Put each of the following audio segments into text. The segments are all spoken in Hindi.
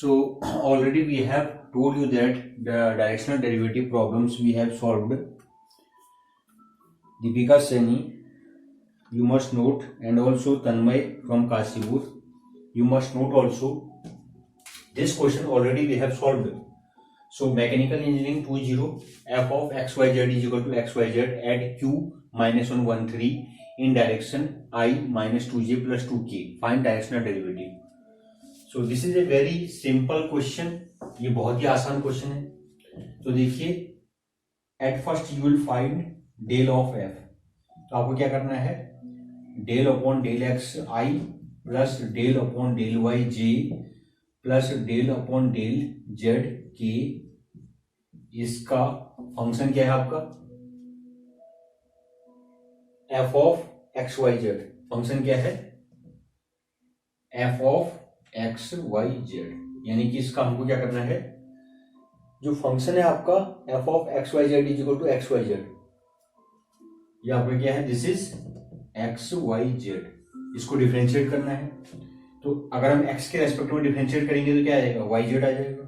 So already we have told you that the directional derivative problems we have solved. Deepika Saini, you must note, and also Tanmay from Kasipur, you must note also. This question already we have solved. So mechanical engineering 20, f of xyz is equal to xyz at q minus 113 in direction I minus 2j plus 2k. Find directional derivative. So this is a very simple question. ये बहुत ही आसान क्वेश्चन है. तो देखिए, at first you will find del of f. तो आपको क्या करना है, del upon del x i plus del upon del y j plus del upon del z k. इसका फंक्शन क्या है आपका, F of x Y z. Function क्या है, f of x Y z. यानी कि इसका हमको क्या करना है, जो फंक्शन है आपका F of x Y Z is equal to X Y Z. ये आपका क्या है, this is X Y Z. इसको डिफरेंशिएट करना है. तो अगर हम एक्स के रेस्पेक्ट में डिफरेंशिएट करेंगे तो क्या आ जाएगा, वाई जेड आ जाएगा,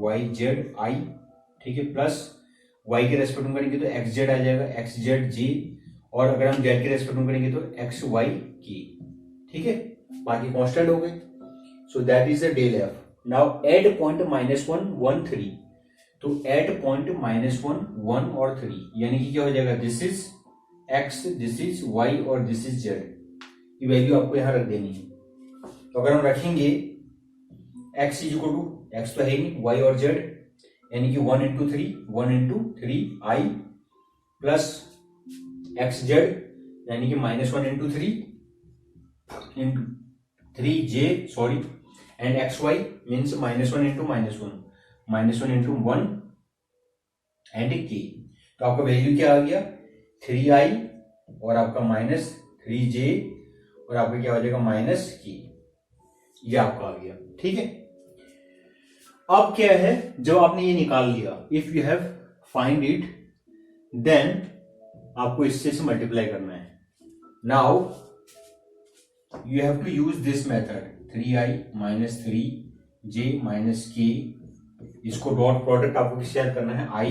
वाई जेड आई. ठीक है, प्लस वाई के रेस्पेक्ट में करेंगे तो एक्स जेड आ जाएगा, एक्स जेड जी. और अगर हम जेड के रेस्पेक्ट में करेंगे तो एक्स वाई की. ठीक है, बाकी कांस्टेंट हो गए. So that is the del F. Now at point -1 1 3. तो एड पॉइंट -1 1 और 3, यानी कि क्या हो जाएगा, this is X, this is Y और दिस इज जेड. ये वैल्यू आपको यहां रख देनी है. तो अगर हम रखेंगे X is equal to, X तो है ही नहीं, वाई और जेड, यानी कि 1 into 3 1 into 3 I plus X Z, यानी कि -1 into 3 into 3 J sorry, and X Y means -1 into -1 into 1 and K. तो आपका वैल्यू क्या आ गया, 3i और आपका -3j और आपका क्या हो जाएगा, -k. ये आपका आ गया. ठीक है, अब क्या है, जब आपने ये निकाल लिया, if you have find it, then आपको इससे से मल्टीप्लाई करना है. Now you have to use this method, 3i minus 3j minus k. इसको डॉट प्रोडक्ट आपको किससे याद करना है, i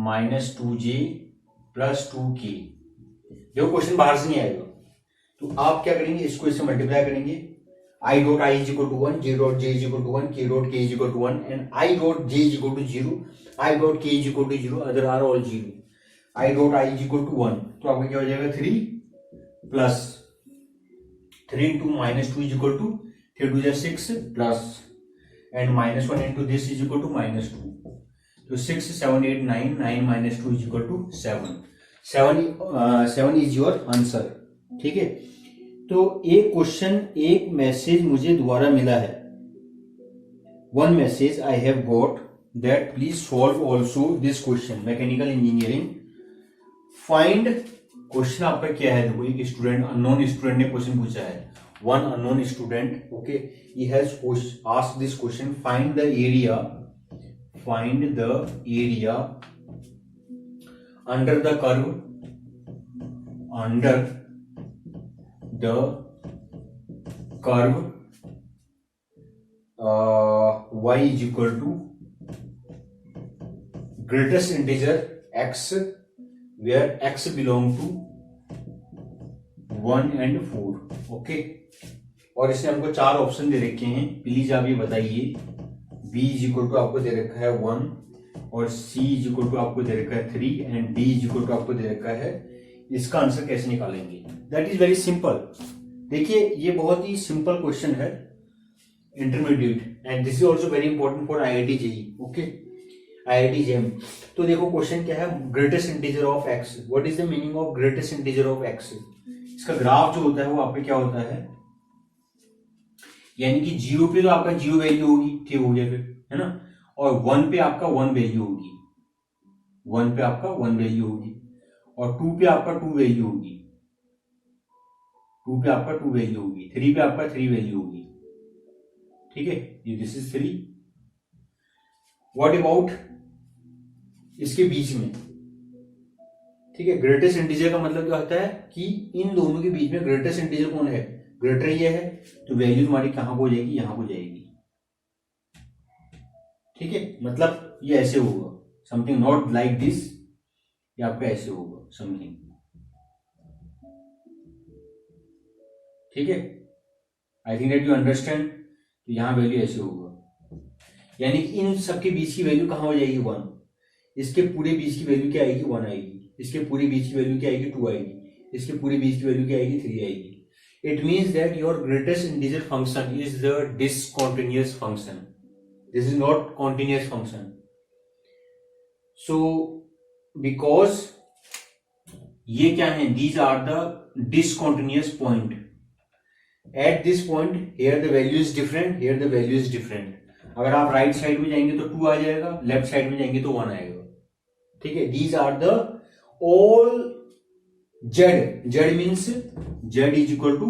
minus 2j plus 2k. देखो क्वेश्चन बाहर से नहीं आएगा, तो आप क्या करेंगे, इसको इससे मल्टीप्लाई करेंगे. i dot i is equal to 1, j dot j is equal to 1, k dot k is equal to 1 and i dot j is equal to 0, i dot k is equal to 0, other are all 0. i dot i is equal to 1, तो आपका क्या हो जाएगा, 3 plus 3 into -2 is equal to 3 2 6 plus and -1 into this is equal to -2. तो 6 7 8 9 9 -2 is equal to 7 is your answer. ठीक है, तो एक क्वेश्चन, एक मैसेज मुझे दोबारा मिला है. One message I have got that please solve also this question, mechanical engineering. Find, question आपका क्या है, देखो एक स्टूडेंट, अननोन स्टूडेंट ने क्वेश्चन पूछा है. One unknown student, okay, he has asked this question, find the area under the curve y is equal to greatest integer x where x belong to 1 and 4. Okay, और इसने हमको 4 ऑप्शन दे रखे हैं. प्लीज आप ये बताइए, b इज इक्वल टू आपको दे रखा है 1 और c इज इक्वल टू आपको दे रखा है 3 and d is equal to आपको दे रखा है. इसका आंसर कैसे निकालेंगे, दैट इज वेरी सिंपल. देखिए, ये बहुत ही सिंपल क्वेश्चन है, intermediate, and this is also very important for IIT JEE. Okay, IIT JEM. तो देखो क्वेश्चन क्या है, greatest integer of x. What is the meaning of greatest integer of x? इसका ग्राफ जो होता है वो आपका क्या होता है, यानी कि 0 पे तो आपका 0 वैल्यू होगी, ठीक हो गया फिर, है ना, और 1 पे आपका 1 वैल्यू होगी, 1 पे आपका 1 वैल्यू होगी, और 2 पे आपका 2 वैल्यू होगी, 2 पे आपका 2 वैल्यू होगी, 3 पे आपका 3 वैल्यू होगी. ठीक है, ये दिस इज 3. व्हाट अबाउट इसके बीच में, ठीक है, ग्रेटेस्ट इंटीजर का मतलब क्या होता है कि इन दोनों के बीच में ग्रेटेस्ट इंटीजर कौन है, ग्रेटर ये है, तो वैल्यू तुम्हारी कहां को हो जाएगी, यहां को जाएगी। ठीक है, मतलब ये ऐसे होगा, समथिंग नॉट लाइक दिस, ये आपका ऐसे होगा समथिंग। ठीक है, आई थिंक दैट यू अंडरस्टैंड। तो यहां वैल्यू ऐसे होगा, यानी कि इन सबके बीच की वैल्यू कहां हो जाएगी, 1। इसके पूरे बीच की वैल्यू क्या आएगी, 1 आएगी। इसके पूरे बीच की वैल्यू क्या आएगी, 2 आएगी। इसके पूरे बीच की वैल्यू क्या आएगी, 3 आएगी। It means that your greatest integer function is the discontinuous function, this is not continuous function. So because ये क्या है, these are the discontinuous point. At this point here the value is different, here the value is different. अगर आप राइट साइड में जाएंगे तो 2 आ जाएगा, लेफ्ट साइड में जाएंगे तो 1 आएगा। ठीक है, these are the all Z, Z means Z is equal to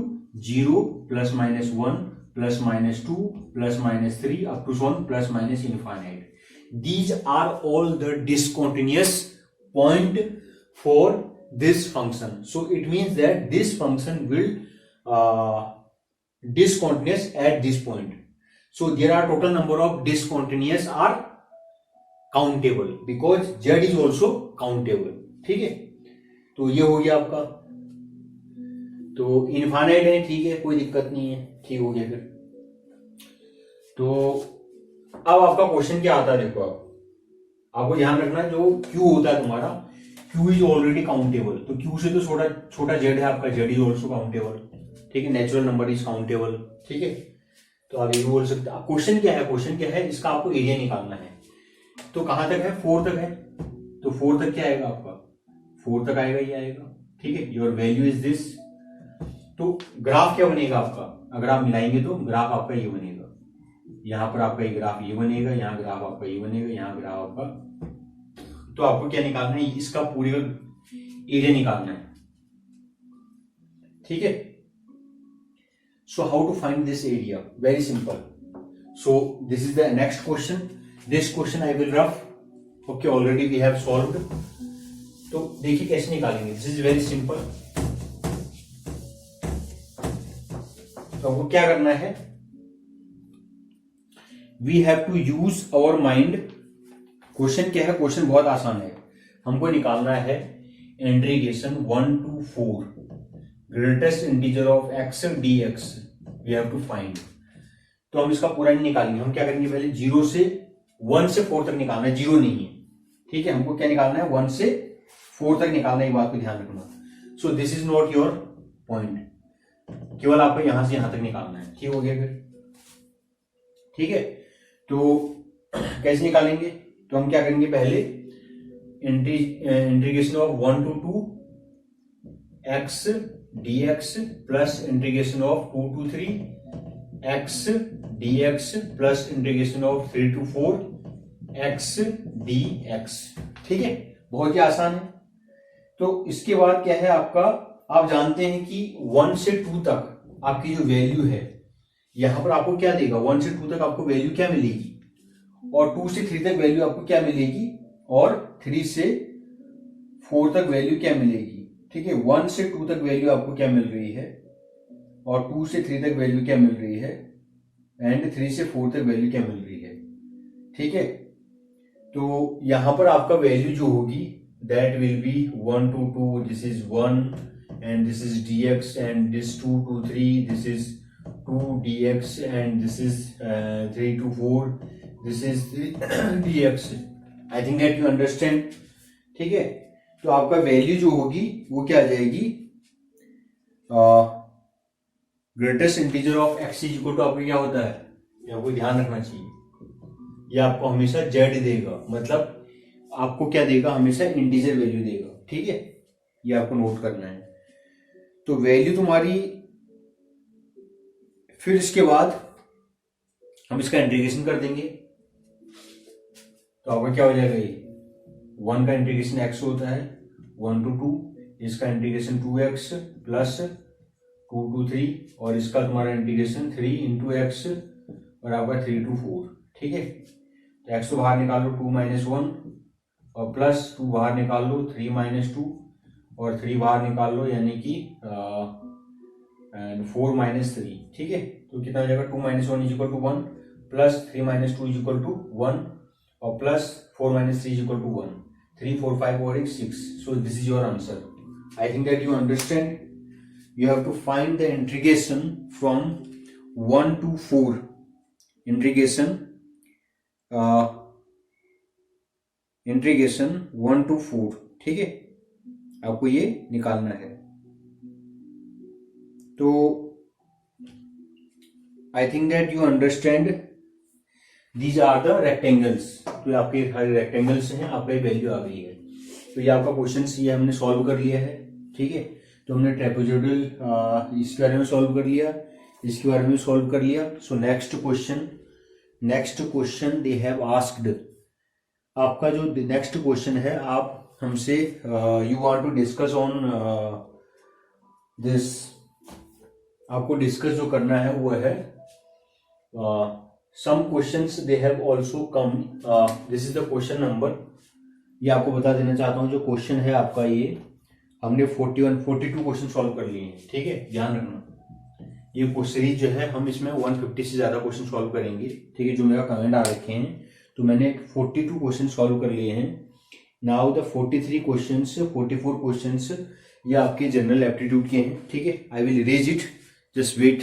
0 plus minus 1 plus minus 2 plus minus 3 up to 1 plus minus infinite. These are all the discontinuous point for this function. So it means that this function will discontinuous at this point. So there are total number of discontinuous are countable because z is also countable. ठीक है, तो ये हो गया आपका, तो इनफाइनाइट है, ठीक है, कोई दिक्कत नहीं है, ठीक हो गया। फिर तो अब आपका क्वेश्चन क्या आता है, देखो आपको ध्यान रखना है, जो Q होता है तुम्हारा, Q इज ऑलरेडी काउंटेबल, तो Q से तो छोटा Z है आपका, Z इज ऑल्सो काउंटेबल। ठीक है, नेचुरल नंबर इज काउंटेबल। ठीक है, तो आप ये भी बोल सकते हैं। क्वेश्चन क्या है, क्वेश्चन क्या है, इसका आपको एरिया निकालना है। तो कहां तक है, 4 तक है, तो 4 तक क्या आएगा आपका, 4 तक आएगा, ये आएगा। ठीक है, योर वैल्यू इज दिस। तो ग्राफ क्या बनेगा आपका, अगर आप मिलाएंगे तो ग्राफ आपका ये बनेगा, यहां पर आपका ये ग्राफ ये बनेगा, यहाँ ग्राफ आपका ये बनेगा, यहाँ ग्राफ आपका। तो आपको क्या निकालना है, इसका पूरे एरिया निकालना है। ठीक है, so how to find this area, very simple. So this is the next question, this question I will rough. Okay, already we have solved. तो देखिए कैसे निकालेंगे, दिस इज वेरी सिंपल। तो आपको क्या करना है, we have to use our mind. Question क्या है, क्वेश्चन बहुत आसान है। हमको निकालना है integration 1 to 4 greatest integer of x dx, we have to find. तो हम इसका पूरा नहीं निकालेंगे, हम क्या करेंगे, पहले 0 से 1 से 4 तक निकालना है, 0 नहीं है। ठीक है, हमको क्या निकालना है, 1 से 4 तक निकालना है, ये बात को ध्यान रखना। सो this is not your point, केवल आपको यहां से यहां तक निकालना है। ठीक हो गया फिर, ठीक है। तो कैसे निकालेंगे, तो हम क्या करेंगे, पहले integration of 1 to 2 x dx plus integration of 2 to 3 x dx plus integration of 3 to 4 x dx। ठीक है, बहुत ही आसान है। तो इसके बाद क्या है आपका, आप जानते हैं कि 1 से 2 तक आपकी जो वैल्यू है, यहां पर आपको क्या देगा, 1 से 2 तक आपको वैल्यू क्या मिलेगी, और 2 से 3 तक वैल्यू आपको क्या मिलेगी, और 3 से 4 तक वैल्यू क्या मिलेगी। ठीक है, 1 से 2 तक वैल्यू आपको क्या मिल रही है, और 2 से 3 तक वैल्यू क्या मिल रही है, एंड 3 से 4 तक वैल्यू क्या मिल रही है। ठीक है, तो यहां पर आपका वैल्यू जो होगी that will be 1 to 2, this is 1 and this is dx, and this 2 to 3, this is 2 dx, and this is 3 to 4, this is dx। I think that you understand. ठीक है, तो आपका वैल्यू जो होगी वो क्या आ जाएगी, greatest integer of x is equal to आपको क्या होता है, ये आपको ध्यान रखना चाहिए, ये आपको हमेशा z देगा, मतलब आपको क्या देगा, हमेशा इंटीजर वैल्यू देगा। ठीक है, ये आपको नोट करना है। तो वैल्यू तुम्हारी, फिर इसके बाद हम इसका इंटीग्रेशन कर देंगे, तो आपका क्या हो जाएगा, ये 1 का इंटीग्रेशन x होता है 1 to 2, इसका इंटीग्रेशन 2x प्लस 2 to 3, और इसका तुम्हारा इंटीग्रेशन 3 into x, और आपका 3 to 4। ठीक है, तो x तो बाहर निकाल लो, 2 minus 1, और प्लस 2 बाहर निकाल लो, 3 minus 2, और 3 बाहर निकाल लो, यानी कि एंड 4 माइनस 3, ठीक है। तो कितना हो जाएगा 2 minus 1 is equal to 1 plus 3 minus 2 is equal to 1 और plus 4 minus 3 is equal to 1, 3 4 5 और 6। So this is your answer. I think that you understand. You have to find the integration from 1 to 4. Integration 1 to 4, ठीक है, आपको ये निकालना है। तो I think that you understand. These are the rectangles. तो आपके हर रेक्टेंगल्स हैं, आपका वैल्यू आ गई है। तो ये आपका क्वेश्चन ये हमने सॉल्व कर लिया है, ठीक है। तो हमने ट्रेपेजोइडल इसके बारे में सॉल्व कर लिया, इसके बारे में सॉल्व कर लिया। So next question they have asked. आपका जो नेक्स्ट क्वेश्चन है, आप हमसे you want to discuss on this. आपको डिस्कस जो करना है वो है some questions they have also come. This is the question number. ये आपको बता देना चाहता हूँ, जो क्वेश्चन है आपका ये हमने 42 क्वेश्चन सॉल्व कर लिए हैं, ठीक है। ध्यान रखना, ये सीरीज जो है हम इसमें 150 से ज्यादा क्वेश्चन सॉल्व करेंगे, ठीक है। जो मेरा कमेंट आ रखे हैं, तो मैंने 42 क्वेश्चन सॉल्व कर लिए हैं। नाउ द 43 क्वेश्चंस 44 क्वेश्चंस ये आपके जनरल एप्टीट्यूड के हैं, ठीक है। I will erase it, just wait.